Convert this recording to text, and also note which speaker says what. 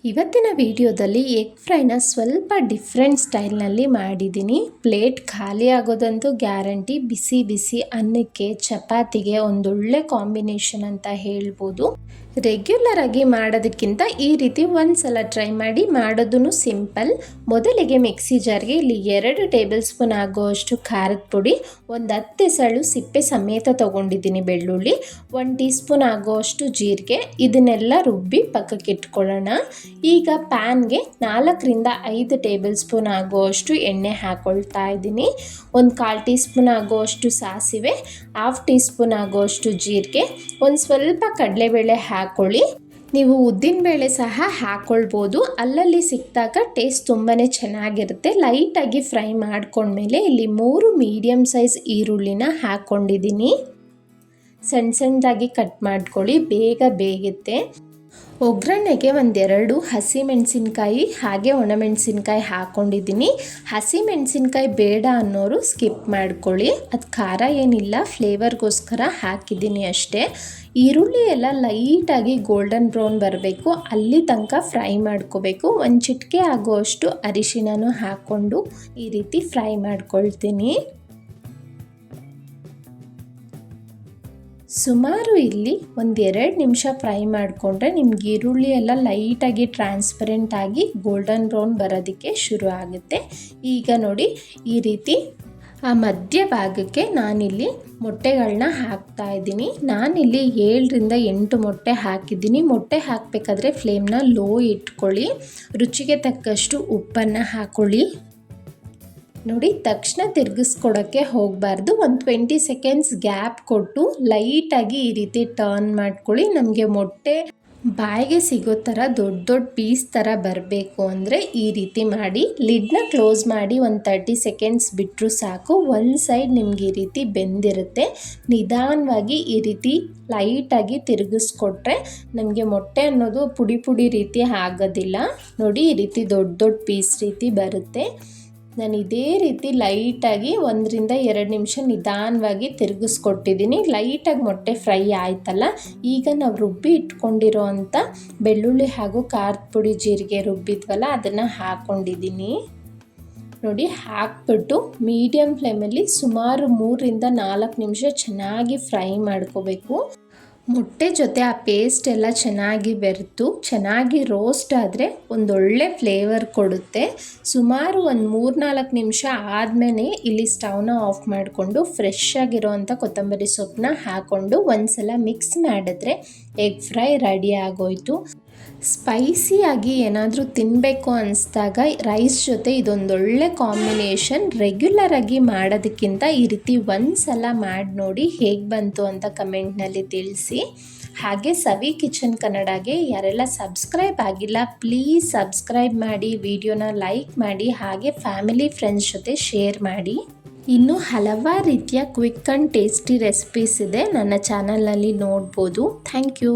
Speaker 1: ಇವತ್ತಿನ ವಿಡಿಯೋದಲ್ಲಿ ಎಗ್ ಫ್ರೈನ ಸ್ವಲ್ಪ ಡಿಫ್ರೆಂಟ್ ಸ್ಟೈಲ್ನಲ್ಲಿ ಮಾಡಿದ್ದೀನಿ. ಪ್ಲೇಟ್ ಖಾಲಿ ಆಗೋದಂತೂ ಗ್ಯಾರಂಟಿ. ಬಿಸಿ ಬಿಸಿ ಅನ್ನಕ್ಕೆ ಚಪಾತಿಗೆ ಒಂದೊಳ್ಳೆ ಕಾಂಬಿನೇಷನ್ ಅಂತ ಹೇಳ್ಬೋದು. ರೆಗ್ಯುಲರ್ ಆಗಿ ಮಾಡೋದಕ್ಕಿಂತ ಈ ರೀತಿ ಒಂದ್ಸಲ ಟ್ರೈ ಮಾಡಿ. ಮಾಡೋದೂ ಸಿಂಪಲ್. ಮೊದಲಿಗೆ ಮಿಕ್ಸಿ ಜಾರ್ಗೆ ಇಲ್ಲಿ 2 ಟೇಬಲ್ ಸ್ಪೂನ್ ಆಗುವಷ್ಟು ಖಾರದ ಪುಡಿ, ಒಂದು 10 ಎಸಳು ಸಿಪ್ಪೆ ಸಮೇತ ತೊಗೊಂಡಿದ್ದೀನಿ ಬೆಳ್ಳುಳ್ಳಿ, 1 ಟೀ ಸ್ಪೂನ್ ಆಗುವಷ್ಟು ಜೀರಿಗೆ, ಇದನ್ನೆಲ್ಲ ರುಬ್ಬಿ ಪಕ್ಕಕ್ಕೆ ಇಟ್ಕೊಳ್ಳೋಣ. ಈಗ ಪ್ಯಾನ್ಗೆ 4ರಿಂದ 5 ಟೇಬಲ್ ಸ್ಪೂನ್ ಆಗುವಷ್ಟು ಎಣ್ಣೆ ಹಾಕ್ಕೊಳ್ತಾ ಇದ್ದೀನಿ. ಒಂದು 1/4 ಟೀ ಸ್ಪೂನ್ ಆಗುವಷ್ಟು ಸಾಸಿವೆ, 1/2 ಟೀ ಸ್ಪೂನ್ ಆಗುವಷ್ಟು ಜೀರಿಗೆ, ಒಂದು ಸ್ವಲ್ಪ ಕಡಲೆಬೇಳೆ ಹಾಕ್ಕೊಳ್ಳಿ. ನೀವು ಉದ್ದಿನಬೇಳೆ ಸಹ ಹಾಕ್ಕೊಳ್ಬೋದು. ಅಲ್ಲಲ್ಲಿ ಸಿಕ್ಕಿದಾಗ ಟೇಸ್ಟ್ ತುಂಬಾ ಚೆನ್ನಾಗಿರುತ್ತೆ. ಲೈಟಾಗಿ ಫ್ರೈ ಮಾಡ್ಕೊಂಡ್ಮೇಲೆ ಇಲ್ಲಿ 3 ಮೀಡಿಯಮ್ ಸೈಜ್ ಈರುಳ್ಳಿನ ಹಾಕ್ಕೊಂಡಿದ್ದೀನಿ. ಸಣ್ಣ ಸಣ್ಣದಾಗಿ ಕಟ್ ಮಾಡ್ಕೊಳ್ಳಿ, ಬೇಗ ಬೇಗುತ್ತೆ. ಒಗ್ಗರಣೆಗೆ 1-2 ಹಸಿಮೆಣಸಿನ್ಕಾಯಿ ಹಾಗೆ ಒಣಮೆಣಸಿನ್ಕಾಯಿ ಹಾಕ್ಕೊಂಡಿದ್ದೀನಿ. ಹಸಿಮೆಣಸಿನ್ಕಾಯಿ ಬೇಡ ಅನ್ನೋರು ಸ್ಕಿಪ್ ಮಾಡ್ಕೊಳ್ಳಿ, ಅದು ಖಾರ ಏನಿಲ್ಲ, ಫ್ಲೇವರ್ಗೋಸ್ಕರ ಹಾಕಿದ್ದೀನಿ ಅಷ್ಟೇ. ಈರುಳ್ಳಿ ಎಲ್ಲ ಲೈಟಾಗಿ ಗೋಲ್ಡನ್ ಬ್ರೌನ್ ಬರಬೇಕು, ಅಲ್ಲಿ ತನಕ ಫ್ರೈ ಮಾಡ್ಕೋಬೇಕು. ಒಂದು ಚಿಟಿಕೆ ಆಗುವಷ್ಟು ಅರಿಶಿನನೂ ಹಾಕ್ಕೊಂಡು ಈ ರೀತಿ ಫ್ರೈ ಮಾಡ್ಕೊಳ್ತೀನಿ. ಸುಮಾರು ಇಲ್ಲಿ 1-2 ನಿಮಿಷ ಫ್ರೈ ಮಾಡಿಕೊಂಡ್ರೆ ನಿಮ್ಗೆ ಈರುಳ್ಳಿ ಎಲ್ಲ ಲೈಟಾಗಿ ಟ್ರಾನ್ಸ್ಪರೆಂಟ್ ಆಗಿ ಗೋಲ್ಡನ್ ಬ್ರೌನ್ ಬರೋದಕ್ಕೆ ಶುರು ಆಗುತ್ತೆ. ಈಗ ನೋಡಿ ಈ ರೀತಿ ಆ ಮಧ್ಯ ಭಾಗಕ್ಕೆ ನಾನಿಲ್ಲಿ ಮೊಟ್ಟೆಗಳನ್ನ ಹಾಕ್ತಾ ಇದ್ದೀನಿ. ನಾನಿಲ್ಲಿ 7ರಿಂದ 8 ಮೊಟ್ಟೆ ಹಾಕಿದ್ದೀನಿ. ಮೊಟ್ಟೆ ಹಾಕಬೇಕಾದ್ರೆ ಫ್ಲೇಮ್ನ ಲೋ ಇಟ್ಕೊಳ್ಳಿ. ರುಚಿಗೆ ತಕ್ಕಷ್ಟು ಉಪ್ಪನ್ನು ಹಾಕ್ಕೊಳ್ಳಿ. ನೋಡಿ, ತಕ್ಷಣ ತಿರುಗಿಸ್ಕೊಡೋಕ್ಕೆ ಹೋಗಬಾರ್ದು. ಒಂದು 20 ಸೆಕೆಂಡ್ಸ್ ಗ್ಯಾಪ್ ಕೊಟ್ಟು ಲೈಟಾಗಿ ಈ ರೀತಿ ಟರ್ನ್ ಮಾಡ್ಕೊಳ್ಳಿ. ನಮಗೆ ಮೊಟ್ಟೆ ಬಾಯಿಗೆ ಸಿಗೋ ಥರ ದೊಡ್ಡ ದೊಡ್ಡ ಪೀಸ್ ಥರ ಬರಬೇಕು ಅಂದರೆ ಈ ರೀತಿ ಮಾಡಿ. ಲಿಡ್ನ ಕ್ಲೋಸ್ ಮಾಡಿ ಒಂದು 30 ಸೆಕೆಂಡ್ಸ್ ಬಿಟ್ಟರು ಸಾಕು. ಒಂದು ಸೈಡ್ ನಿಮ್ಗೆ ಈ ರೀತಿ ಬೆಂದಿರುತ್ತೆ. ನಿಧಾನವಾಗಿ ಈ ರೀತಿ ಲೈಟಾಗಿ ತಿರುಗಿಸ್ಕೊಟ್ರೆ ನಮಗೆ ಮೊಟ್ಟೆ ಅನ್ನೋದು ಪುಡಿ ಪುಡಿ ರೀತಿ ಆಗೋದಿಲ್ಲ. ನೋಡಿ, ಈ ರೀತಿ ದೊಡ್ಡ ದೊಡ್ಡ ಪೀಸ್ ರೀತಿ ಬರುತ್ತೆ. ನಾನು ಇದೇ ರೀತಿ ಲೈಟಾಗಿ 1-2 ನಿಮಿಷ ನಿಧಾನವಾಗಿ ತಿರುಗಿಸ್ಕೊಟ್ಟಿದ್ದೀನಿ. ಲೈಟಾಗಿ ಮೊಟ್ಟೆ ಫ್ರೈ ಆಯ್ತಲ್ಲ, ಈಗ ನಾವು ರುಬ್ಬಿ ಇಟ್ಕೊಂಡಿರೋ ಅಂಥ ಬೆಳ್ಳುಳ್ಳಿ ಹಾಗೂ ಖಾರದ ಪುಡಿ ಜೀರಿಗೆ ರುಬ್ಬಿದ್ವಲ್ಲ ಅದನ್ನು ಹಾಕ್ಕೊಂಡಿದ್ದೀನಿ. ನೋಡಿ, ಹಾಕ್ಬಿಟ್ಟು ಮೀಡಿಯಮ್ ಫ್ಲೇಮಲ್ಲಿ ಸುಮಾರು 3-4 ನಿಮಿಷ ಚೆನ್ನಾಗಿ ಫ್ರೈ ಮಾಡ್ಕೋಬೇಕು. ಮೊಟ್ಟೆ ಜೊತೆ ಆ ಪೇಸ್ಟ್ ಎಲ್ಲ ಚೆನ್ನಾಗಿ ಬೆರೆತು ಚೆನ್ನಾಗಿ ರೋಸ್ಟ್ ಆದರೆ ಒಂದೊಳ್ಳೆ ಫ್ಲೇವರ್ ಕೊಡುತ್ತೆ. ಸುಮಾರು ಒಂದು 3-4 ನಿಮಿಷ ಆದಮೇಲೆ ಇಲ್ಲಿ ಸ್ಟವ್ನ ಆಫ್ ಮಾಡಿಕೊಂಡು ಫ್ರೆಶ್ ಆಗಿರೋವಂಥ ಕೊತ್ತಂಬರಿ ಸೊಪ್ಪನ್ನ ಹಾಕ್ಕೊಂಡು ಒಂದ್ಸಲ ಮಿಕ್ಸ್ ಮಾಡಿದ್ರೆ ಎಗ್ ಫ್ರೈ ರೆಡಿ ಆಗೋಯ್ತು. ಸ್ಪೈಸಿಯಾಗಿ ಏನಾದರೂ ತಿನ್ನಬೇಕು ಅನಿಸ್ದಾಗ ರೈಸ್ ಜೊತೆ ಇದೊಂದೊಳ್ಳೆ ಕಾಂಬಿನೇಷನ್. ರೆಗ್ಯುಲರ್ ಆಗಿ ಮಾಡೋದಕ್ಕಿಂತ ಈ ರೀತಿ ಒಂದ್ಸಲ ಮಾಡಿ ನೋಡಿ, ಹೇಗೆ ಬಂತು ಅಂತ ಕಮೆಂಟ್ನಲ್ಲಿ ತಿಳಿಸಿ. ಹಾಗೆ ಸವಿ ಕಿಚನ್ ಕನ್ನಡಗೆ ಯಾರೆಲ್ಲ ಸಬ್ಸ್ಕ್ರೈಬ್ ಆಗಿಲ್ಲ ಪ್ಲೀಸ್ ಸಬ್ಸ್ಕ್ರೈಬ್ ಮಾಡಿ, ವಿಡಿಯೋನ ಲೈಕ್ ಮಾಡಿ, ಹಾಗೆ ಫ್ಯಾಮಿಲಿ ಫ್ರೆಂಡ್ಸ್ ಜೊತೆ ಶೇರ್ ಮಾಡಿ. ಇನ್ನೂ ಹಲವಾರು ರೀತಿಯ ಕ್ವಿಕ್ ಆ್ಯಂಡ್ ಟೇಸ್ಟಿ ರೆಸಿಪೀಸ್ ಇದೆ, ನನ್ನ ಚಾನಲ್ನಲ್ಲಿ ನೋಡ್ಬೋದು. Thank you.